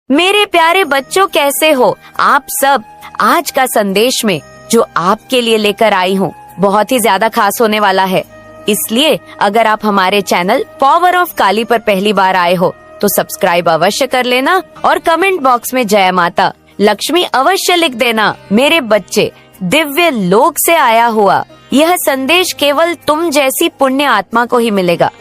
मेरे प्यारे बच्चों, कैसे हो आप सब। आज का संदेश में जो आपके लिए लेकर आई हूँ बहुत ही ज्यादा खास होने वाला है। इसलिए अगर आप हमारे चैनल पावर ऑफ काली पर पहली बार आए हो तो सब्सक्राइब अवश्य कर लेना और कमेंट बॉक्स में जय माता लक्ष्मी अवश्य लिख देना। मेरे बच्चे, दिव्य लोक से आया हुआ यह संदेश केवल तुम जैसी पुण्य आत्मा को ही मिलेगा।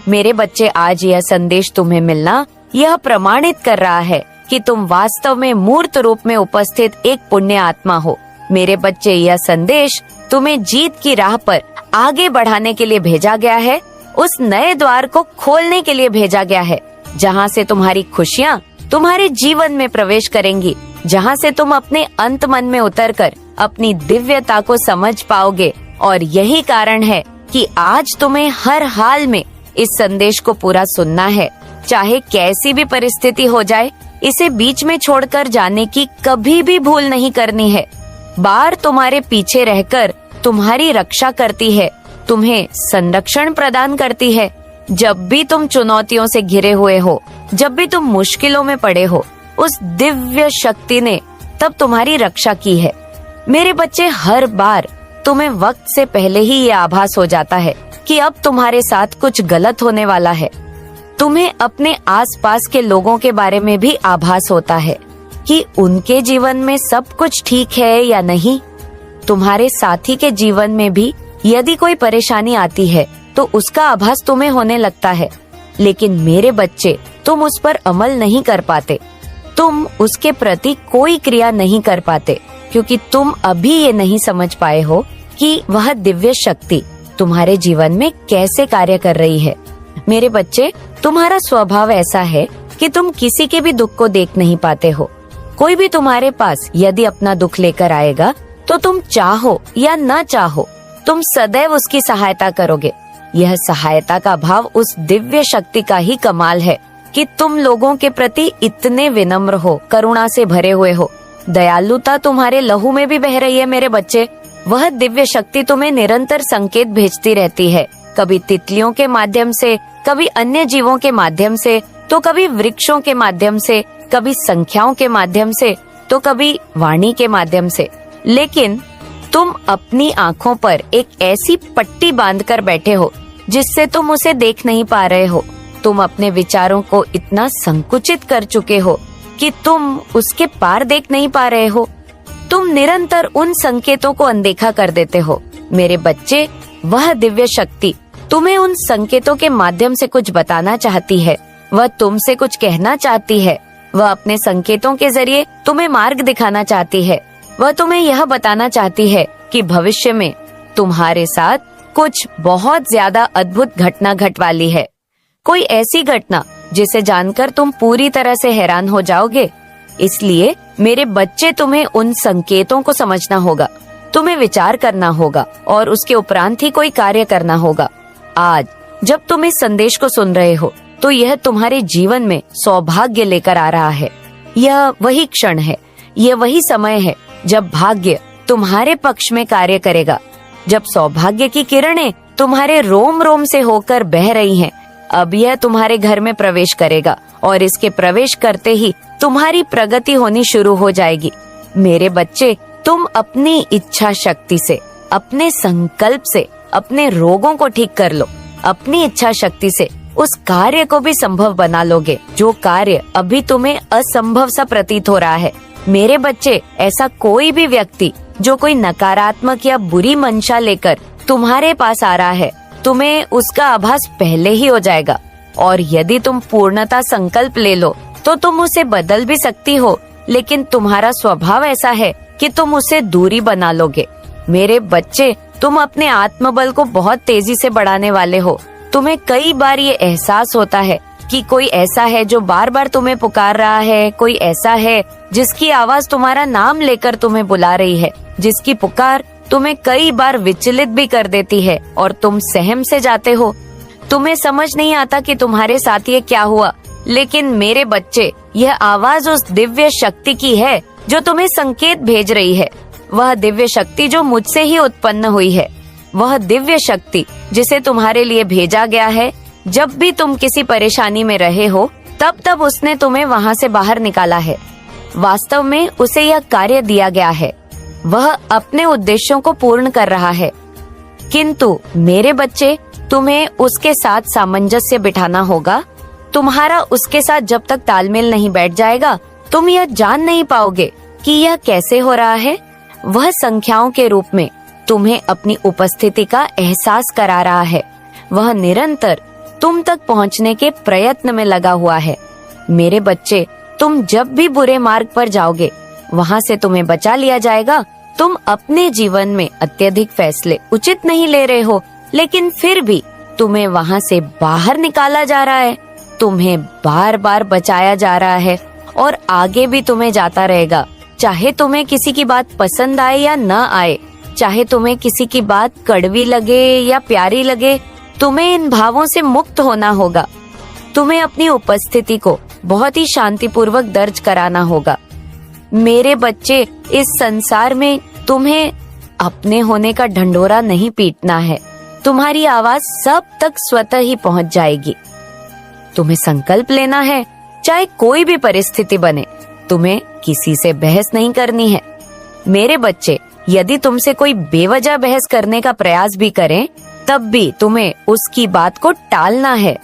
मेरे बच्चे, आज यह संदेश तुम्हें मिलना यह प्रमाणित कर रहा है कि तुम वास्तव में मूर्त रूप में उपस्थित एक पुण्य आत्मा हो। मेरे बच्चे, यह संदेश तुम्हें जीत की राह पर आगे बढ़ाने के लिए भेजा गया है, उस नए द्वार को खोलने के लिए भेजा गया है जहाँ से तुम्हारी खुशियाँ तुम्हारे जीवन में प्रवेश करेंगी, जहाँ से तुम अपने अंत मन में उतरकर अपनी दिव्यता को समझ पाओगे। और यही कारण है कि आज तुम्हें हर हाल में इस संदेश को पूरा सुनना है। चाहे कैसी भी परिस्थिति हो जाए, इसे बीच में छोड़कर जाने की कभी भी भूल नहीं करनी है। बार तुम्हारे पीछे रहकर तुम्हारी रक्षा करती है, तुम्हें संरक्षण प्रदान करती है। जब भी तुम चुनौतियों से घिरे हुए हो, जब भी तुम मुश्किलों में पड़े हो, उस दिव्य शक्ति ने तब तुम्हारी रक्षा की है। मेरे बच्चे, हर बार तुम्हें वक्त से पहले ही ये आभास हो जाता है कि अब तुम्हारे साथ कुछ गलत होने वाला है। तुम्हें अपने आसपास के लोगों के बारे में भी आभास होता है कि उनके जीवन में सब कुछ ठीक है या नहीं। तुम्हारे साथी के जीवन में भी यदि कोई परेशानी आती है तो उसका आभास तुम्हें होने लगता है। लेकिन मेरे बच्चे, तुम उस पर अमल नहीं कर पाते, तुम उसके प्रति कोई क्रिया नहीं कर पाते, क्योंकि तुम अभी ये नहीं समझ पाए हो कि वह दिव्य शक्ति तुम्हारे जीवन में कैसे कार्य कर रही है। मेरे बच्चे, तुम्हारा स्वभाव ऐसा है कि तुम किसी के भी दुख को देख नहीं पाते हो। कोई भी तुम्हारे पास यदि अपना दुख लेकर आएगा तो तुम चाहो या न चाहो, तुम सदैव उसकी सहायता करोगे। यह सहायता का भाव उस दिव्य शक्ति का ही कमाल है कि तुम लोगों के प्रति इतने विनम्र हो, करुणा से भरे हुए हो। दयालुता तुम्हारे लहू में भी बह रही है। मेरे बच्चे, वह दिव्य शक्ति तुम्हें निरंतर संकेत भेजती रहती है, कभी तितलियों के माध्यम से, कभी अन्य जीवों के माध्यम से, तो कभी वृक्षों के माध्यम से, कभी संख्याओं के माध्यम से, तो कभी वाणी के माध्यम से। लेकिन तुम अपनी आँखों पर एक ऐसी पट्टी बांधकर बैठे हो जिससे तुम उसे देख नहीं पा रहे हो। तुम अपने विचारों को इतना संकुचित कर चुके हो कि तुम उसके पार देख नहीं पा रहे हो। तुम निरंतर उन संकेतों को अनदेखा कर देते हो। मेरे बच्चे, वह दिव्य शक्ति तुम्हें उन संकेतों के माध्यम से कुछ बताना चाहती है, वह तुमसे कुछ कहना चाहती है। वह अपने संकेतों के जरिए तुम्हें मार्ग दिखाना चाहती है। वह तुम्हें यह बताना चाहती है कि भविष्य में तुम्हारे साथ कुछ बहुत ज्यादा अद्भुत घटना घट वाली है। कोई ऐसी घटना जिसे जानकर तुम पूरी तरह से हैरान हो जाओगे। इसलिए मेरे बच्चे, तुम्हें उन संकेतों को समझना होगा, तुम्हें विचार करना होगा और उसके उपरांत ही कोई कार्य करना होगा। आज जब तुम इस संदेश को सुन रहे हो तो यह तुम्हारे जीवन में सौभाग्य लेकर आ रहा है। यह वही क्षण है, यह वही समय है जब भाग्य तुम्हारे पक्ष में कार्य करेगा, जब सौभाग्य की किरणें तुम्हारे रोम रोम से होकर बह रही हैं। अब यह तुम्हारे घर में प्रवेश करेगा और इसके प्रवेश करते ही तुम्हारी प्रगति होनी शुरू हो जाएगी। मेरे बच्चे, तुम अपनी इच्छा शक्ति से, अपने संकल्प से अपने रोगों को ठीक कर लो। अपनी इच्छा शक्ति से उस कार्य को भी संभव बना लोगे जो कार्य अभी तुम्हें असंभव सा प्रतीत हो रहा है। मेरे बच्चे, ऐसा कोई भी व्यक्ति जो कोई नकारात्मक या बुरी मंशा लेकर तुम्हारे पास आ रहा है, तुम्हें उसका आभास पहले ही हो जाएगा। और यदि तुम पूर्णता संकल्प ले लो तो तुम उसे बदल भी सकती हो, लेकिन तुम्हारा स्वभाव ऐसा है कि तुम उसे दूरी बना लोगे। मेरे बच्चे, तुम अपने आत्मबल को बहुत तेजी से बढ़ाने वाले हो। तुम्हें कई बार ये एहसास होता है कि कोई ऐसा है जो बार बार तुम्हें पुकार रहा है, कोई ऐसा है जिसकी आवाज तुम्हारा नाम लेकर तुम्हें बुला रही है, जिसकी पुकार तुम्हें कई बार विचलित भी कर देती है और तुम सहम से जाते हो। तुम्हें समझ नहीं आता कि तुम्हारे साथ ये क्या हुआ। लेकिन मेरे बच्चे, यह आवाज उस दिव्य शक्ति की है जो तुम्हें संकेत भेज रही है। वह दिव्य शक्ति जो मुझसे ही उत्पन्न हुई है, वह दिव्य शक्ति जिसे तुम्हारे लिए भेजा गया है। जब भी तुम किसी परेशानी में रहे हो, तब तब उसने तुम्हें वहाँ से बाहर निकाला है। वास्तव में उसे यह कार्य दिया गया है, वह अपने उद्देश्यों को पूर्ण कर रहा है। किंतु मेरे बच्चे, तुम्हें उसके साथ सामंजस्य बिठाना होगा। तुम्हारा उसके साथ जब तक तालमेल नहीं बैठ जाएगा, तुम यह जान नहीं पाओगे कि यह कैसे हो रहा है। वह संख्याओं के रूप में तुम्हें अपनी उपस्थिति का एहसास करा रहा है। वह निरंतर तुम तक पहुंचने के प्रयत्न में लगा हुआ है। मेरे बच्चे, तुम जब भी बुरे मार्ग पर जाओगे, वहाँ से तुम्हें बचा लिया जाएगा। तुम अपने जीवन में अत्यधिक फैसले उचित नहीं ले रहे हो, लेकिन फिर भी तुम्हें वहाँ से बाहर निकाला जा रहा है, तुम्हें बार बार बचाया जा रहा है और आगे भी तुम्हें जाता रहेगा। चाहे तुम्हें किसी की बात पसंद आए या न आए, चाहे तुम्हें किसी की बात कड़वी लगे या प्यारी लगे, तुम्हें इन भावों से मुक्त होना होगा। तुम्हें अपनी उपस्थिति को बहुत ही शांतिपूर्वक दर्ज कराना होगा। मेरे बच्चे, इस संसार में तुम्हें अपने होने का ढंढोरा नहीं पीटना है। तुम्हारी आवाज सब तक स्वतः ही पहुंच जाएगी। तुम्हें संकल्प लेना है, चाहे कोई भी परिस्थिति बने। तुम्हें किसी से बहस नहीं करनी है। मेरे बच्चे, यदि तुमसे कोई बेवजह बहस करने का प्रयास भी करें, तब भी तुम्हें उसकी बात को टालना है।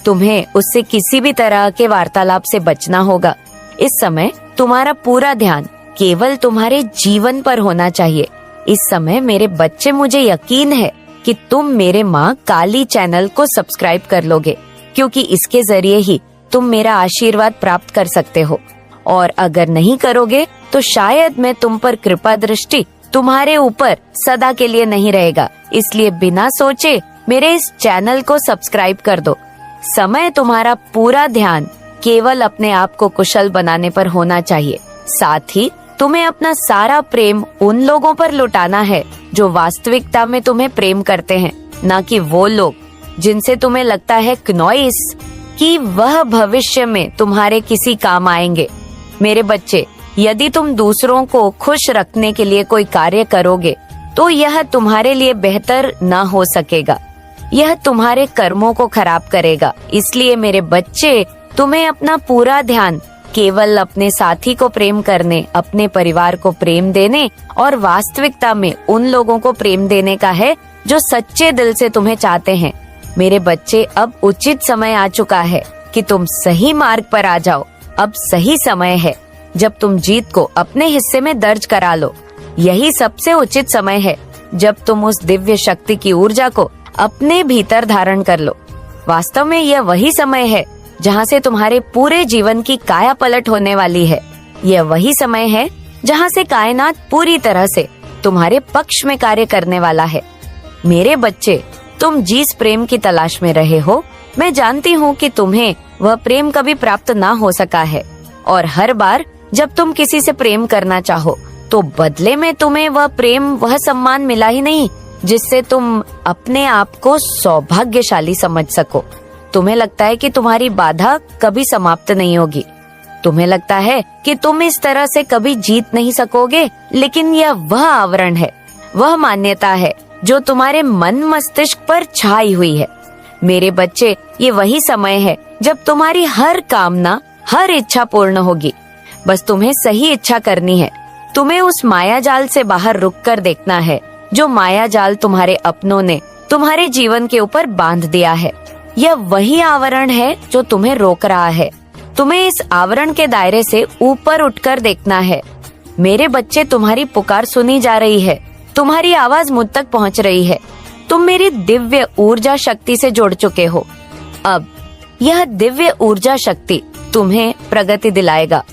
तुम्हें उससे किसी भी तरह के वार्तालाप से बचना होगा। इस समय तुम्हारा पूरा ध्यान केवल तुम्हारे जीवन पर होना चाहिए। इस समय मेरे बच्चे, मुझे यकीन है कि तुम मेरे माँ काली चैनल को सब्सक्राइब कर लोगे, क्योंकि इसके जरिए ही तुम मेरा आशीर्वाद प्राप्त कर सकते हो। और अगर नहीं करोगे तो शायद मैं तुम पर कृपा दृष्टि तुम्हारे ऊपर सदा के लिए नहीं रहेगा। इसलिए बिना सोचे मेरे इस चैनल को सब्सक्राइब कर दो। समय तुम्हारा पूरा ध्यान केवल अपने आप को कुशल बनाने पर होना चाहिए। साथ ही तुम्हें अपना सारा प्रेम उन लोगों पर लुटाना है जो वास्तविकता में तुम्हें प्रेम करते हैं, न कि वो लोग जिनसे तुम्हें लगता है क्नॉइस कि वह भविष्य में तुम्हारे किसी काम आएंगे। मेरे बच्चे, यदि तुम दूसरों को खुश रखने के लिए कोई कार्य करोगे, तो यह तुम्हारे लिए बेहतर न हो सकेगा। यह तुम्हारे कर्मों को खराब करेगा। इसलिए मेरे बच्चे, तुम्हें अपना पूरा ध्यान केवल अपने साथी को प्रेम करने, अपने परिवार को प्रेम देने और वास्तविकता में उन लोगों को प्रेम देने का है जो सच्चे दिल से तुम्हें चाहते हैं। मेरे बच्चे, अब उचित समय आ चुका है कि तुम सही मार्ग पर आ जाओ। अब सही समय है जब तुम जीत को अपने हिस्से में दर्ज करा लो। यही सबसे उचित समय है जब तुम उस दिव्य शक्ति की ऊर्जा को अपने भीतर धारण कर लो। वास्तव में यह वही समय है जहाँ से तुम्हारे पूरे जीवन की काया पलट होने वाली है। यह वही समय है जहाँ से कायनात पूरी तरह से तुम्हारे पक्ष में कार्य करने वाला है। मेरे बच्चे, तुम जिस प्रेम की तलाश में रहे हो, मैं जानती हूँ कि तुम्हें वह प्रेम कभी प्राप्त ना हो सका है। और हर बार जब तुम किसी से प्रेम करना चाहो, तो बदले में तुम्हें वह प्रेम, वह सम्मान मिला ही नहीं जिससे तुम अपने आप को सौभाग्यशाली समझ सको। तुम्हें लगता है कि तुम्हारी बाधा कभी समाप्त नहीं होगी। तुम्हें लगता है कि तुम इस तरह से कभी जीत नहीं सकोगे, लेकिन यह वह आवरण है, वह मान्यता है जो तुम्हारे मन मस्तिष्क पर छाई हुई है। मेरे बच्चे, ये वही समय है जब तुम्हारी हर कामना, हर इच्छा पूर्ण होगी। बस तुम्हें सही इच्छा करनी है। तुम्हें उस माया जाल से बाहर रुक कर देखना है जो माया जाल तुम्हारे अपनों ने तुम्हारे जीवन के ऊपर बांध दिया है। यह वही आवरण है जो तुम्हें रोक रहा है। तुम्हें इस आवरण के दायरे से ऊपर उठकर देखना है। मेरे बच्चे, तुम्हारी पुकार सुनी जा रही है, तुम्हारी आवाज मुझ तक पहुंच रही है। तुम मेरी दिव्य ऊर्जा शक्ति से जुड़ चुके हो। अब यह दिव्य ऊर्जा शक्ति तुम्हें प्रगति दिलाएगा।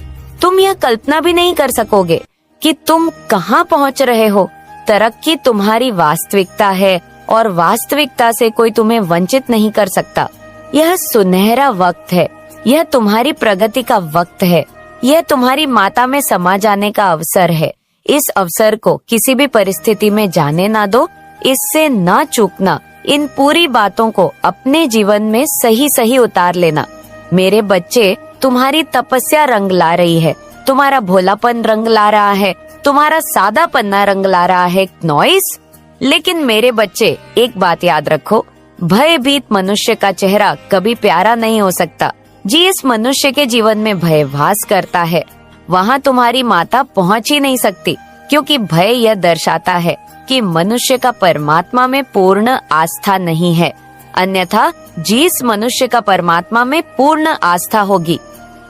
तुम यह कल्पना भी नहीं कर सकोगे कि तुम कहाँ पहुंच रहे हो। तरक्की तुम्हारी वास्तविकता है और वास्तविकता से कोई तुम्हें वंचित नहीं कर सकता। यह सुनहरा वक्त है, यह तुम्हारी प्रगति का वक्त है, यह तुम्हारी माता में समा जाने का अवसर है। इस अवसर को किसी भी परिस्थिति में जाने ना दो, इससे ना चूकना। इन पूरी बातों को अपने जीवन में सही सही उतार लेना। मेरे बच्चे, तुम्हारी तपस्या रंग ला रही है, तुम्हारा भोलापन रंग ला रहा है, तुम्हारा सादापन्ना रंग ला रहा है नॉइस। लेकिन मेरे बच्चे, एक बात याद रखो, भयभीत मनुष्य का चेहरा कभी प्यारा नहीं हो सकता। जिस मनुष्य के जीवन में भय वास करता है वहाँ तुम्हारी माता पहुँच ही नहीं सकती, क्योंकि भय यह दर्शाता है कि मनुष्य का परमात्मा में पूर्ण आस्था नहीं है। अन्यथा जिस मनुष्य का परमात्मा में पूर्ण आस्था होगी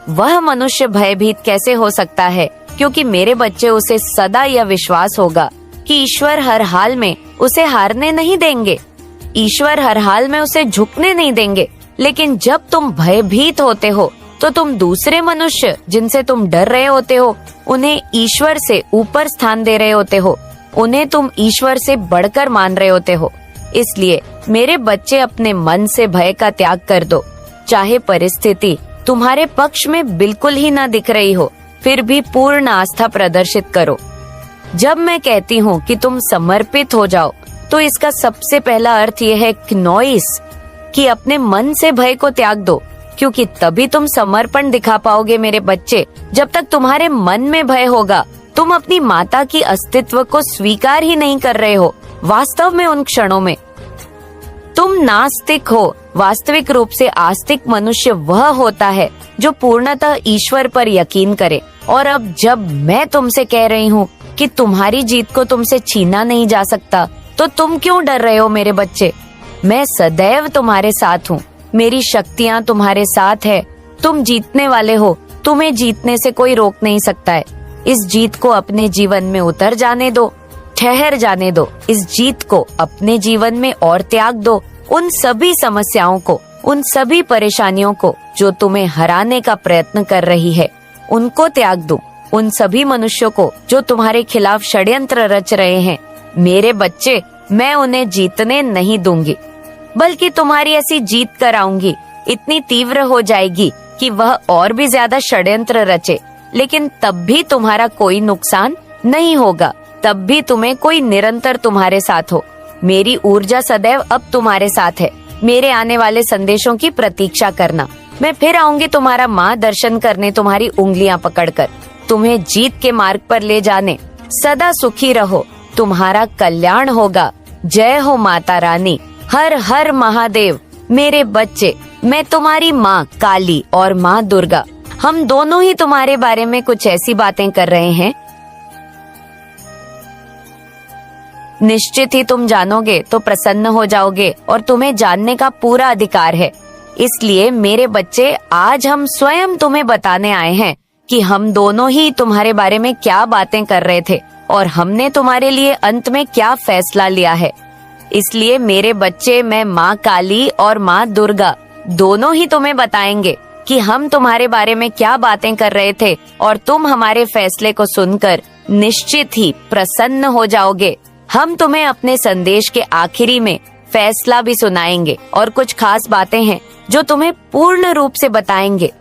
वह मनुष्य भयभीत कैसे हो सकता है, क्योंकि मेरे बच्चे उसे सदा यह विश्वास होगा कि ईश्वर हर हाल में उसे हारने नहीं देंगे, ईश्वर हर हाल में उसे झुकने नहीं देंगे। लेकिन जब तुम भयभीत होते हो तो तुम दूसरे मनुष्य जिनसे तुम डर रहे होते हो उन्हें ईश्वर से ऊपर स्थान दे रहे होते हो, उन्हें तुम ईश्वर से बढ़कर मान रहे होते हो। इसलिए मेरे बच्चे अपने मन से भय का त्याग कर दो। चाहे परिस्थिति तुम्हारे पक्ष में बिल्कुल ही ना दिख रही हो, फिर भी पूर्ण आस्था प्रदर्शित करो। जब मैं कहती हूँ कि तुम समर्पित हो जाओ तो इसका सबसे पहला अर्थ यह है क्नोइस, कि अपने मन से भय को त्याग दो, क्योंकि तभी तुम समर्पण दिखा पाओगे मेरे बच्चे। जब तक तुम्हारे मन में भय होगा तुम अपनी माता की अस्तित्व को स्वीकार ही नहीं कर रहे हो। वास्तव में उन क्षणों में तुम नास्तिक हो। वास्तविक रूप से आस्तिक मनुष्य वह होता है जो पूर्णतः ईश्वर पर यकीन करे। और अब जब मैं तुमसे कह रही हूँ कि तुम्हारी जीत को तुमसे छीना नहीं जा सकता, तो तुम क्यों डर रहे हो मेरे बच्चे? मैं सदैव तुम्हारे साथ हूँ, मेरी शक्तियाँ तुम्हारे साथ है। तुम जीतने वाले हो, तुम्हें जीतने से कोई रोक नहीं सकता है। इस जीत को अपने जीवन में उतर जाने दो, ठहर जाने दो। इस जीत को अपने जीवन में और त्याग दो। उन सभी समस्याओं को, उन सभी परेशानियों को जो तुम्हें हराने का प्रयत्न कर रही है, उनको त्याग दो। उन सभी मनुष्यों को जो तुम्हारे खिलाफ षड्यंत्र रच रहे हैं, मेरे बच्चे, मैं उन्हें जीतने नहीं दूंगी, बल्कि तुम्हारी ऐसी जीत कराऊंगी, इतनी तीव्र हो जाएगी कि वह और भी ज्यादा षड्यंत्र रचे, लेकिन तब भी तुम्हारा कोई नुकसान नहीं होगा। तब भी तुम्हें कोई निरंतर तुम्हारे साथ हो। मेरी ऊर्जा सदैव अब तुम्हारे साथ है। मेरे आने वाले संदेशों की प्रतीक्षा करना। मैं फिर आऊंगी तुम्हारा माँ दर्शन करने, तुम्हारी उंगलियां पकड़कर तुम्हें जीत के मार्ग पर ले जाने। सदा सुखी रहो, तुम्हारा कल्याण होगा। जय हो माता रानी। हर हर महादेव। मेरे बच्चे, मैं तुम्हारी माँ काली और माँ दुर्गा, हम दोनों ही तुम्हारे बारे में कुछ ऐसी बातें कर रहे हैं। निश्चित ही तुम जानोगे तो प्रसन्न हो जाओगे और तुम्हें जानने का पूरा अधिकार है। इसलिए मेरे बच्चे, आज हम स्वयं तुम्हें बताने आए हैं कि हम दोनों ही तुम्हारे बारे में क्या बातें कर रहे थे और हमने तुम्हारे लिए अंत में क्या फैसला लिया है। इसलिए मेरे बच्चे, मैं माँ काली और माँ दुर्गा दोनों ही तुम्हें बताएंगे कि हम तुम्हारे बारे में क्या बातें कर रहे थे, और तुम हमारे फैसले को सुनकर निश्चित ही प्रसन्न हो जाओगे। हम तुम्हें अपने संदेश के आखिरी में फैसला भी सुनाएंगे और कुछ खास बातें हैं जो तुम्हें पूर्ण रूप से बताएंगे।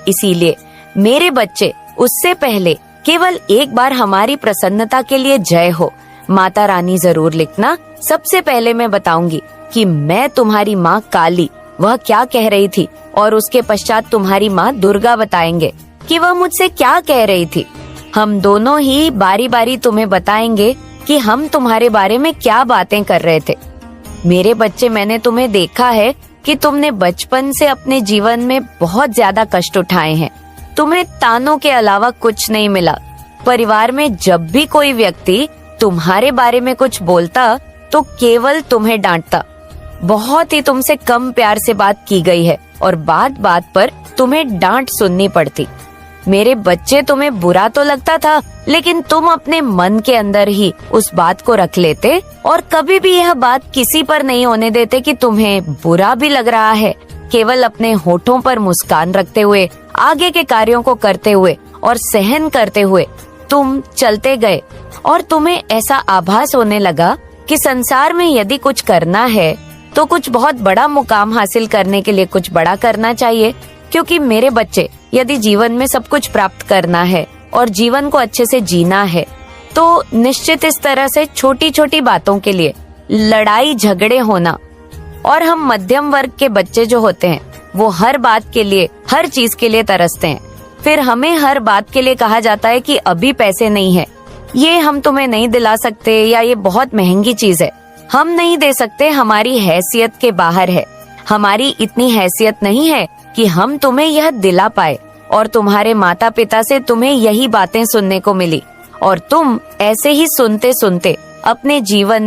इसीलिए मेरे बच्चे, उससे पहले केवल एक बार हमारी प्रसन्नता के लिए जय हो माता रानी जरूर लिखना। सबसे पहले मैं बताऊंगी कि मैं तुम्हारी माँ काली वह क्या कह रही थी, और उसके पश्चात तुम्हारी माँ दुर्गा बताएंगे कि वह मुझसे क्या कह रही थी। हम दोनों ही बारी बारी तुम्हें बताएंगे कि हम तुम्हारे बारे में क्या बातें कर रहे थे। मेरे बच्चे, मैंने तुम्हें देखा है कि तुमने बचपन से अपने जीवन में बहुत ज्यादा कष्ट उठाए हैं। तुम्हें तानों के अलावा कुछ नहीं मिला। परिवार में जब भी कोई व्यक्ति तुम्हारे बारे में कुछ बोलता तो केवल तुम्हें डांटता। बहुत ही तुमसे कम प्यार से बात की गई है और बात बात पर तुम्हें डांट सुननी पड़ती। मेरे बच्चे, तुम्हें बुरा तो लगता था, लेकिन तुम अपने मन के अंदर ही उस बात को रख लेते और कभी भी यह बात किसी पर नहीं होने देते कि तुम्हें बुरा भी लग रहा है। केवल अपने होठों पर मुस्कान रखते हुए, आगे के कार्यों को करते हुए और सहन करते हुए तुम चलते गए, और तुम्हें ऐसा आभास होने लगा कि संसार में यदि कुछ करना है तो कुछ बहुत बड़ा मुकाम हासिल करने के लिए कुछ बड़ा करना चाहिए। क्योंकि मेरे बच्चे, यदि जीवन में सब कुछ प्राप्त करना है और जीवन को अच्छे से जीना है, तो निश्चित इस तरह से छोटी छोटी बातों के लिए लड़ाई झगड़े होना, और हम मध्यम वर्ग के बच्चे जो होते हैं वो हर बात के लिए, हर चीज के लिए तरसते हैं। फिर हमें हर बात के लिए कहा जाता है कि अभी पैसे नहीं है, ये हम तुम्हें नहीं दिला सकते, या ये बहुत महंगी चीज है, हम नहीं दे सकते, हमारी हैसियत के बाहर है, हमारी इतनी हैसियत नहीं है कि हम तुम्हें यह दिला पाए और तुम्हारे माता पिता से तुम्हें यही बातें सुनने को मिली और तुम ऐसे ही सुनते सुनते अपने जीवन